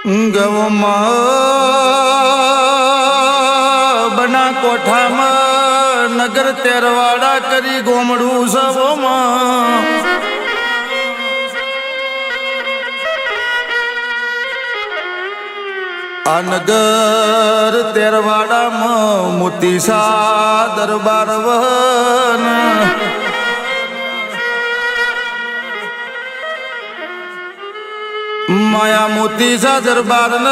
ગવમાં બના કોઠામાં નગર તેરવાડા કરી ગોમડું સવોમાં આ નગર તેરવાડામાં મોતીસા દરબાર વન માયા મોતીસા દરબાર ન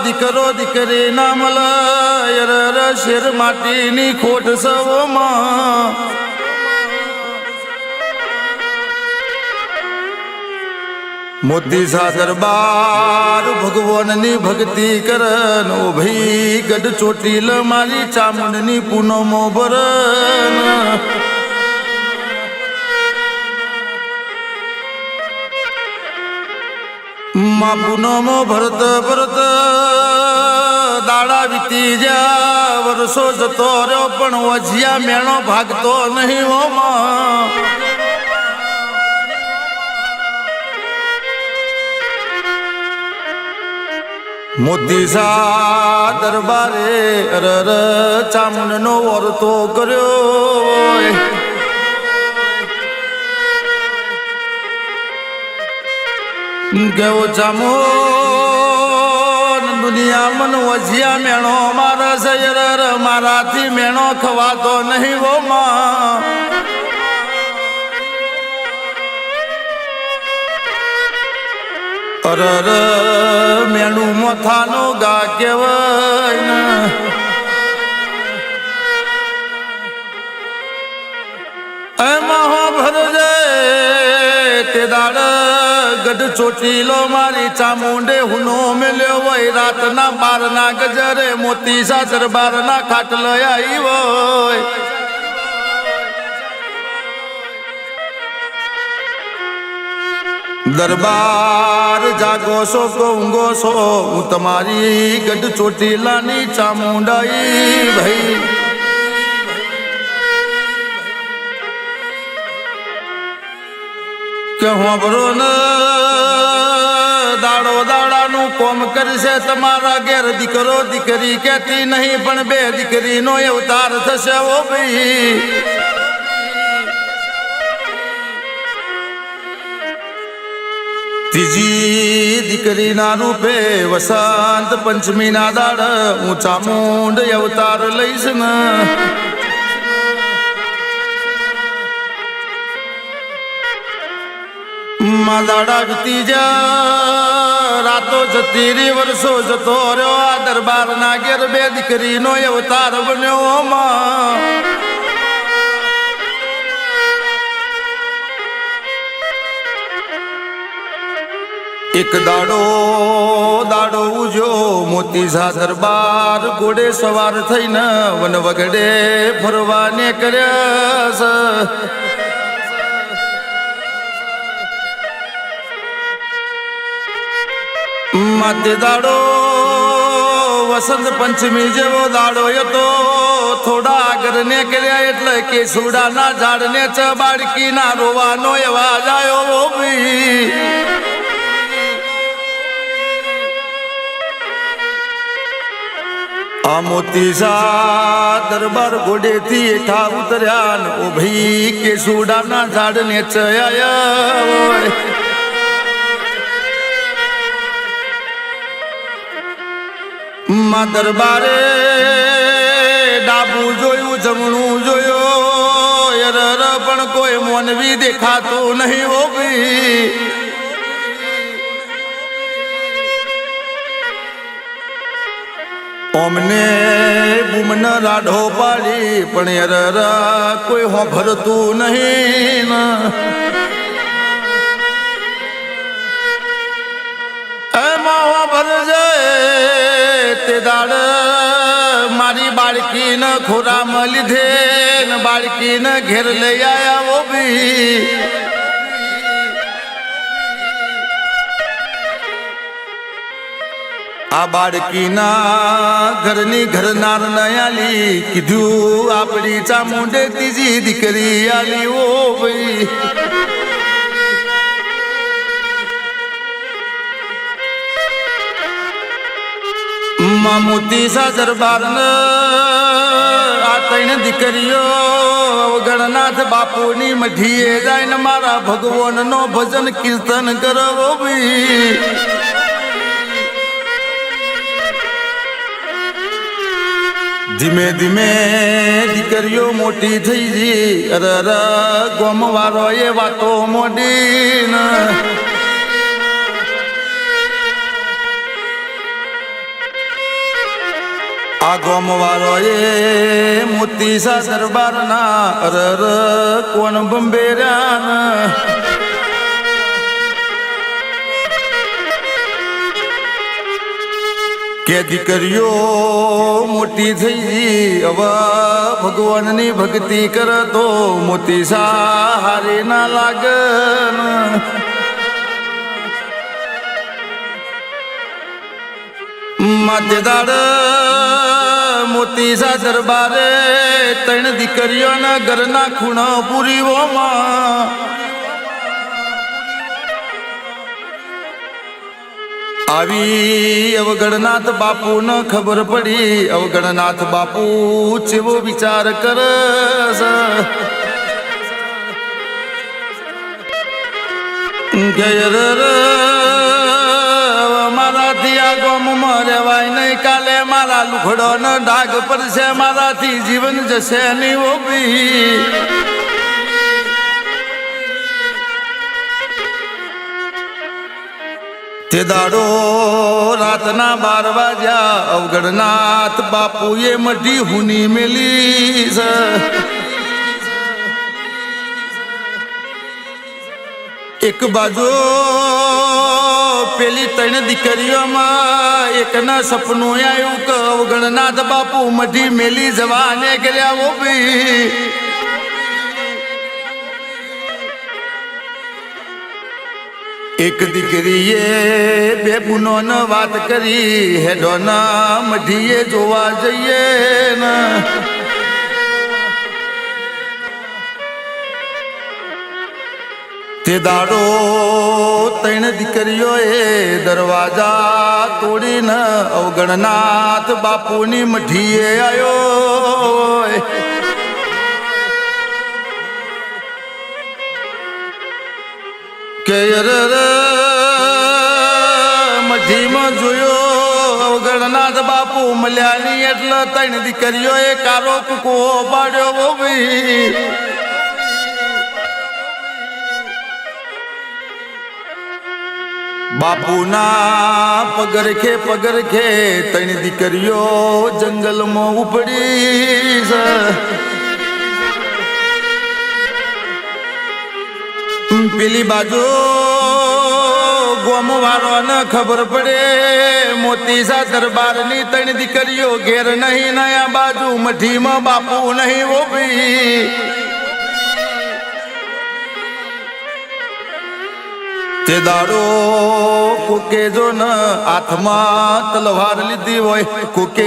દીકરો દીકરી ના મલય શેર માટીની ખોટ સવોમાં મોતીસા દરબાર ભગવાનની ભક્તિ કરન ઓ ભાઈ ગઢ ચોટીલ મારી ચામુંડની પૂનમો ભરન માં પૂનમો ભરત ભરત દાડા વીતી જા વર્ષો જતો રહ્યો પણ વજિયા મેણો ભાગતો નહીં હોમાં મોતીસા દરબારે અરર ચામુંડનો વર્તો કર્યો ગયો ચામુંડ દુનિયા મન વજિયા મેણો મારા શયર મારાથી મેણો ખવાતો નહીં હોમાં અરર મેણું મોથાનો ગા કેવાય એમાં હો ભરજે તે દાડ ગઢ ચોટીલો મારી ચામુંડે હુનો મેલ્યો હોય રાતના 12 ગજરે મોતીસા દરબારના ખાટલ આવી હોય દરબાર જાગો છો કો ઊંઘો છો હું તમારી ગઢ ચોટીલાની ચામુંડાઈ ભાઈ કે હોબરો ન દાડો દાડાનું કોમ કરશે તમારા ઘેર દીકરો દીકરી કહેતી નહીં પણ બે દીકરીનો અવતાર થશે ઓ ભાઈ ત્રીજી દીકરીના રૂપે વસંત પંચમીના દાડ હું ચામુંડ અવતાર લઈશ ને માં દાડા વીતી જા રાતો જતી રી વર્ષો જતો રહ્યો આ દરબારના ઘેર બે દીકરીનો અવતાર બન્યો માં એક દાડો ઉજો મોતીસા દરબાર ઘોડે સવાર થઈને વન વગડે ફરવાને કર્યા માતે દાડો વસંત પંચમી જેવો દાડો હતો થોડા આગળ ને કર્યા એટલે કે સુડાના ઝાડને બાળકીના રોવાનો અવાજ આવ્યો ભાઈ આ મોતીસા દરબાર ઘોડેથી હેઠા ઉતર્યા ઓ ભાઈ કે સુડાના ઝાડને ચયા માં દરબારે ડાબું જોયું જમણું જોયો યરર પણ કોઈ મોનવી દેખાતું નહીં હો ભાઈ ઓમને બુમન રાઢો પાડી પણ યરર કોઈ હોભરતું નહીં એમાં હોભરજે તે દાડ મારી બાળકીને ખોરામાં લીધે ને બાળકીને ઘેર લઈ આયા ઓ ભી આ બાળકીના ઘરની ઘરનાર નયાલી કીધું આપણી ચામુંડે ત્રીજી દીકરી આલી ઓ ભાઈ મોતીસા દરબાર આ ત્રણ દીકરીઓ ગણનાથ બાપુની મઢીએ જાય ને મારા ભગવાન નો ભજન કીર્તન કરો ભાઈ. ધીમે ધીમે દીકરીઓ મોટી થઈ ગઈ. અરર ગોમ વાળો એ વાતો મોડી આ ગોમ વાળો એ મોતીસા દરબાર ના અરર કોણ બંબેર્યા કે દીકરીઓ મોટી થઈ ગઈ. હવે ભગવાનની ભક્તિ કરે તો મોતીસા હારી ના લાગે. માતેદાર મોતીસા દરબારે ત્રણ દીકરીઓના ઘરના ખૂણા પૂરીઓમાં આવી અવગણનાથ બાપુ ન ખબર પડી. અવગણનાથ બાપુ ચેવો વિચાર કરે મારાથી આ ગોમમાં રહેવાય નહીં. કાલે મારા લુખડો ન ડાઘ પડશે. મારાથી જીવન જશે નહીં ઓબી. તે દાડો રાતના 12 વાગ્યા. અવગણનાથ બાપુએ મઢી હુની મેલી છે. એક બાજુ પેલી ત્રણ દીકરીઓમાં એકના સપનું આવ્યું કે અવગણનાથ બાપુ મઢી મેલી જવાને કર્યા ઓ ભાઈ. એક દીકરીએ બે બુનોને વાત કરી. હેડોના મઢીએ જોવા જઈએ ને તે દાડો ત્રણ દીકરીઓએ દરવાજા તોડીને અવગણનાથ બાપુની મઢીએ આવ્યો. કે મઢીમાં જોયો અવગણનાથ બાપુ મળ્યા નહીં એટલે ત્રણ દીકરીઓએ કારો કૂકો પાડ્યો ભાઈ. બાપુના પગરખે ત્રણ દીકરીઓ જંગલમાં ઉપડી છે. પેલી બાજુ ગોમ વાળો ને ખબર પડે મોતીસા દરબારની ત્રણ દીકરીઓ ઘેર નહીં. નયા બાજુ મઢીમાં બાપુ નહીં ઓ ભાઈ. તે દાડો કોકે જો ન હાથમાં તલવાર લીધી હોય, કોકે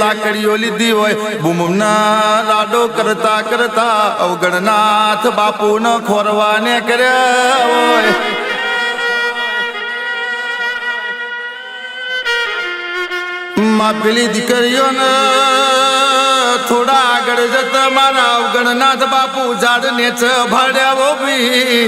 લાકડીઓ લીધી હોય. બૂમના લાડો કરતા કરતા અવગણનાથ બાપુ ન ખોરવાને કર્યા હોય. માં પેલી દીકરીઓને થોડા આગળ જતા મારા અવગણનાથ બાપુ ઝાડ નેચ ભાડ્યા ભી.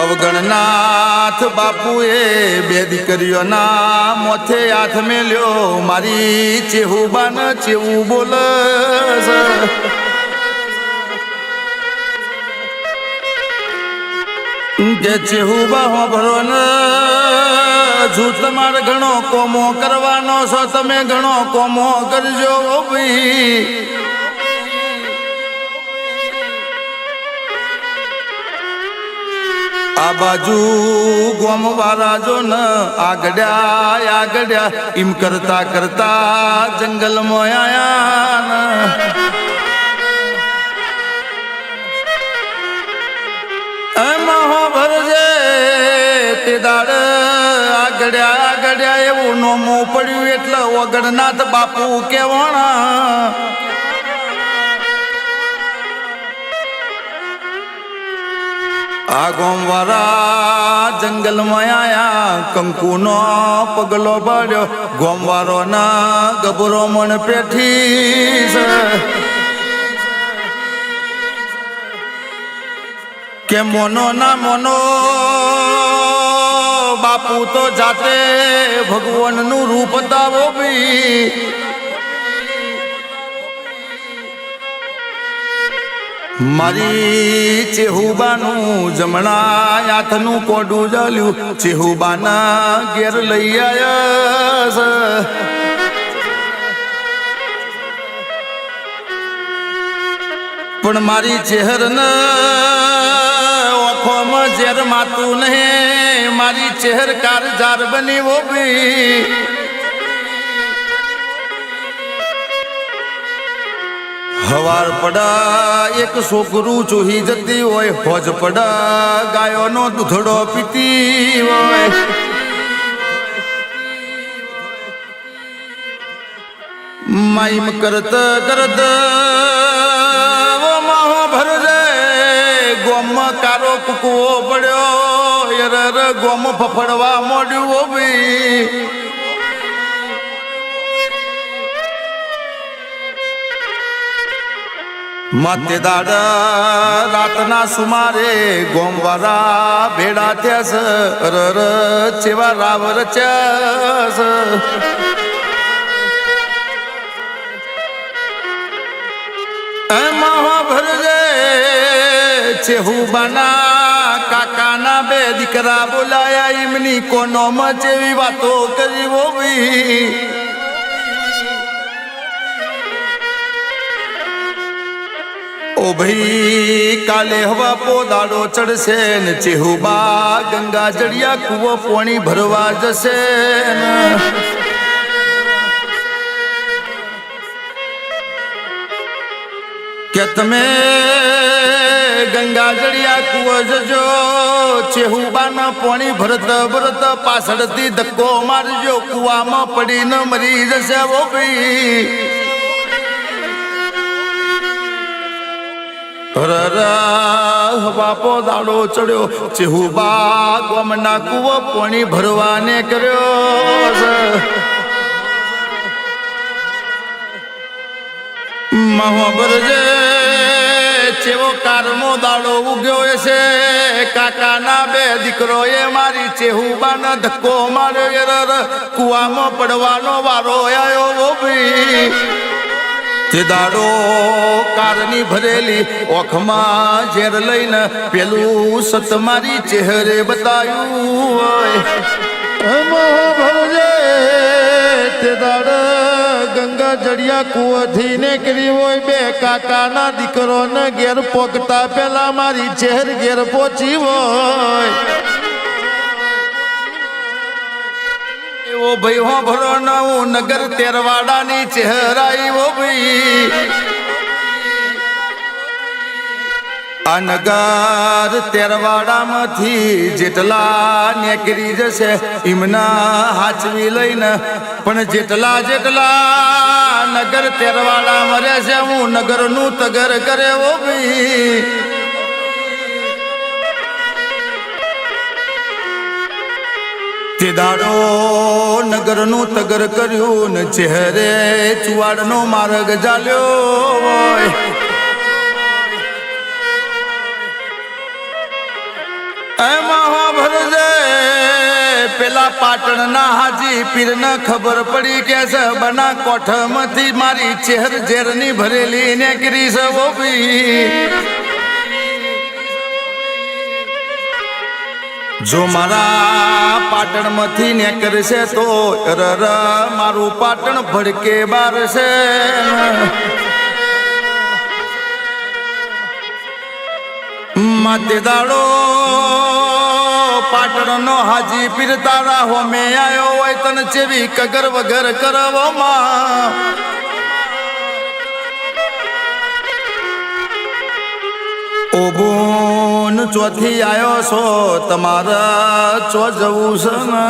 અવગણનાથ બાપુએ બે દીકરીઓના મોથે હાથ મેલ્યો. મારી ચેહુબાન ચેવું બોલે કે ચેહુબા હોભરો ને જો તમારે ઘણો કોમો કરવાનો છો તમે ઘણો કોમો કરજો ભાઈ. આ બાજુ ગોમ વાળા જો ને આગડ્યા એમ કરતા કરતા જંગલમાં આયા. એમાં હો ભરજે તે દાડ આગડ્યા એવું નોમું પડ્યું એટલે અવગણનાથ બાપુ કેવાણા. આ ગોમવાળા જંગલમાં આયા કંકુનો પગલો પડ્યો ગોમવાળો ના ગભરો મન પેઠી છે કે મોનો ના મોનો બાપુ તો જાતે ભગવાનનું રૂપ દાવો બી મારી ચેહુબાનું જમણા હાથનું કોડું જલ્યું ચેહુબાના ઘેર લઈ આવ્યા પણ મારી ચહેરને ઓખોમાં ઝેર માતું નહીં મારી ચહેર કારજાર બની વો બી હવાર પડા એક છોકરું ચોહી જતી હોય હોજ પડા ગાયોનો દૂધડો પીતી હોય માઈમ કરત કરત ભરજે ગોમ કારો કુકવો પડ્યો યર ગોમ ફફડવા મોડ્યું બી માતે દાડા રાતના સુમારે ગોમવાળા ભેડા થયા રર ચેવા રાવ રચ્યા એમાં ભરજે ચેહુબાના કાકાના બે દીકરા બોલાયા એમની કોનોમાં જેવી વાતો કરી હોવી ઓ ભાઈ કાલે હવા પોદાડો ચડશે ને ચેહુબા ગંગા જડિયા કુવો પોણી ભરવા જશે કે તમે ગંગા જડિયા કુવો જજો ચેહુબાના પોણી ભરત ભરત પાછળથી ધક્કો મારજો કુવામાં પડીને મરી જશે ઓ ભાઈ બાપો દાડો ચડ્યો ચેહુબા ગોમના કુવો પોણી ભરવાને કર્યો મહોબરજે ચેવો કારમો દાડો ઉગ્યો છે કાકાના બે દીકરો એ મારી ચેહુબાને ધક્કો માર્યો કુવામાં પડવાનો વારો આવ્યો ભાઈ તે દાડો કારની ભરેલી ઓખમાં ઝેર લઈને પેલું સત મારી ચહેરે બતાયું ભરજે તે દાડ ગંગા જડિયા કુવાથી નીકળી હોય બે કાકાના દીકરોને ઘેર પોકતા પેલા મારી ચહેર ઘેર પહોંચી હોય ઓ ભાઈ હો ભરો નવું નગર તેરવાડાની ચહેરાઈ ઓ ભાઈ આ નગર તેરવાડામાંથી જેટલા નીકળી જશે એમના હાચવી લઈને પણ જેટલા જેટલા નગર તેરવાડા મરે છે હું નગરનું તગર કરે ઓ ભાઈ તે દાડો નગરનું તગર કર્યું ને ચહેરે ચુવાડનો માર્ગ ચાલ્યો હોય એમાં હો ભરજે પેલા પાટણના હાજી પીરને ખબર પડી કે છે બના કોઠમાંથી મારી ચહેર ઝેરની ભરેલી નીકળી છે ઓ ભાઈ જો મારા પાટણમાંથી નીકળશે તો રર મારું પાટણ ભડકે બાર છે માતે દાડો પાટણનો હાજી પીર તારા હોમે આવ્યો હોય તને ચેવી કગર વગર કરવોમાં ઓ બોન ચોથી આવ્યો છો તમારા ચો જવું છે ને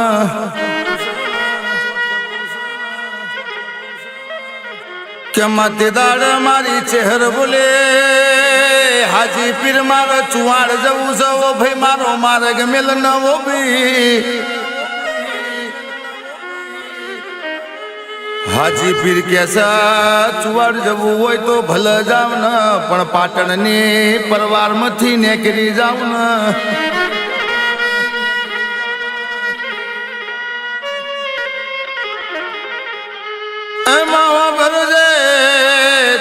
કે માતે દાડ મારી ચહેર બોલે હાજી પીર મારો ચુવાડ જવું છે ઓ ભાઈ મારો માર્ગ મેલ નવો બી હાજી પીર કેસા ચુવાડ જવું હોય તો ભલે જાવ ને પણ પાટણની પરવારમાંથી નીકળી જાવ ને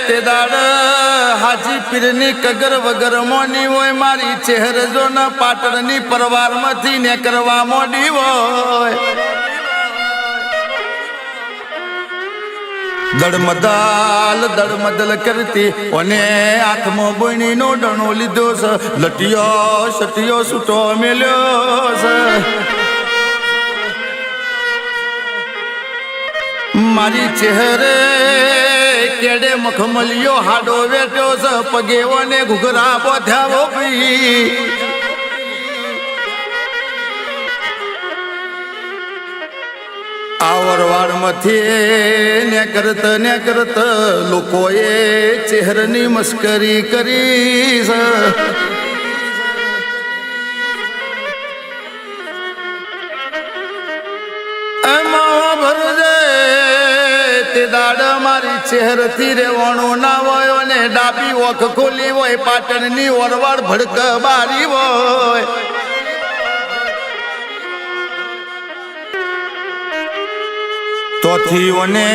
તે દાડ હાજી પીરની કગર વગર મોની હોય મારી ચહેર જો ન પાટણની પરવારમાંથી નીકળવા મોડી હોય દડમદલ કરતી અને હાથમાં બોણીનો ડણો લીધો છે લટિયો સટિયો છૂટો મેલ્યો છે મારી ચહેરે કેડે મખમલિયો હાડો વેટ્યો છે પગેવો ને ઘૂઘરા બોધ્યાવો ભઈ આવરવાડ માંથી ને કરત લોકોએ ચહેરની મસ્કરી કરી છે એમાં ભરજે તે દાડ મારી ચહેરથી રેવાણો ના હોય ને ડાબી ઓખ ખોલી હોય પાટણની ઓરવાડ ભડક બારી હોય તોથી ઓને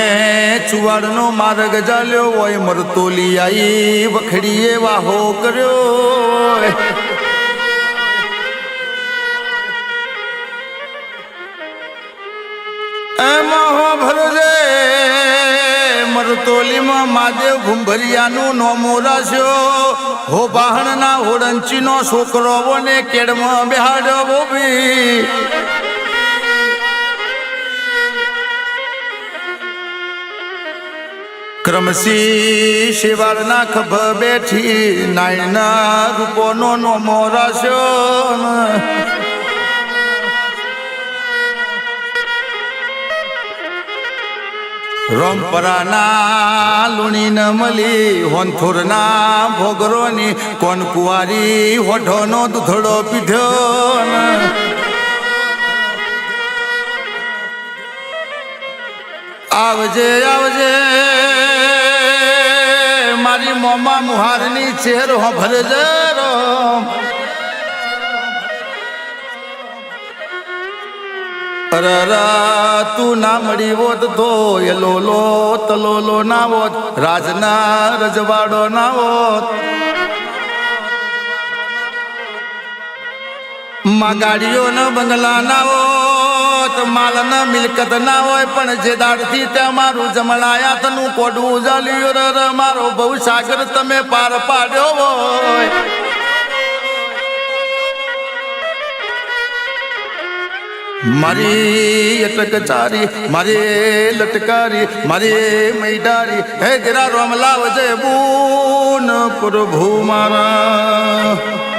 ચુવાડનો માર્ગ ચાલ્યો હોય મરતોલી આઈ વખડીએ વાહો કર્યો એમાં હો ભરજે મરતોલીમાં મહાદેવ ભુંભરિયાનું નોમો રાખ્યો હો બાહણના હોડંચીનો છોકરો ને કેડમાં બેહાડ્યો બોબી ક્રમશી શિવાળના ખભ બેઠી નાયના રૂપોનો નોમો રાખ્યો રોમપરાના લુણી ન મળી હોનથુરના ભોગરોની કોન કુવારી હોઠોનો દૂધડો પીધ્યો આવજે આવજે મારી મોમા મુહારની ચહેરો ભરજે અરરા તું ના મળી હોત તો એલોલો તલોલો ના હોત રાજના રજવાડો ના હોત માં ગાડીઓ ન બંગલા ના હોત માલ ન મિલકત ના હોય પણ જે દાડથી ત્યાં મારું જમણાયાતનું કોડું જલ્યું ર મારો બહુ સાગર તમે પાર પાડ્યો હોય મારી અટક ચારી મારે લટકારી મારે મૈડારી હે જરા રોમ લાવજે બૂન પ્રભુ મારા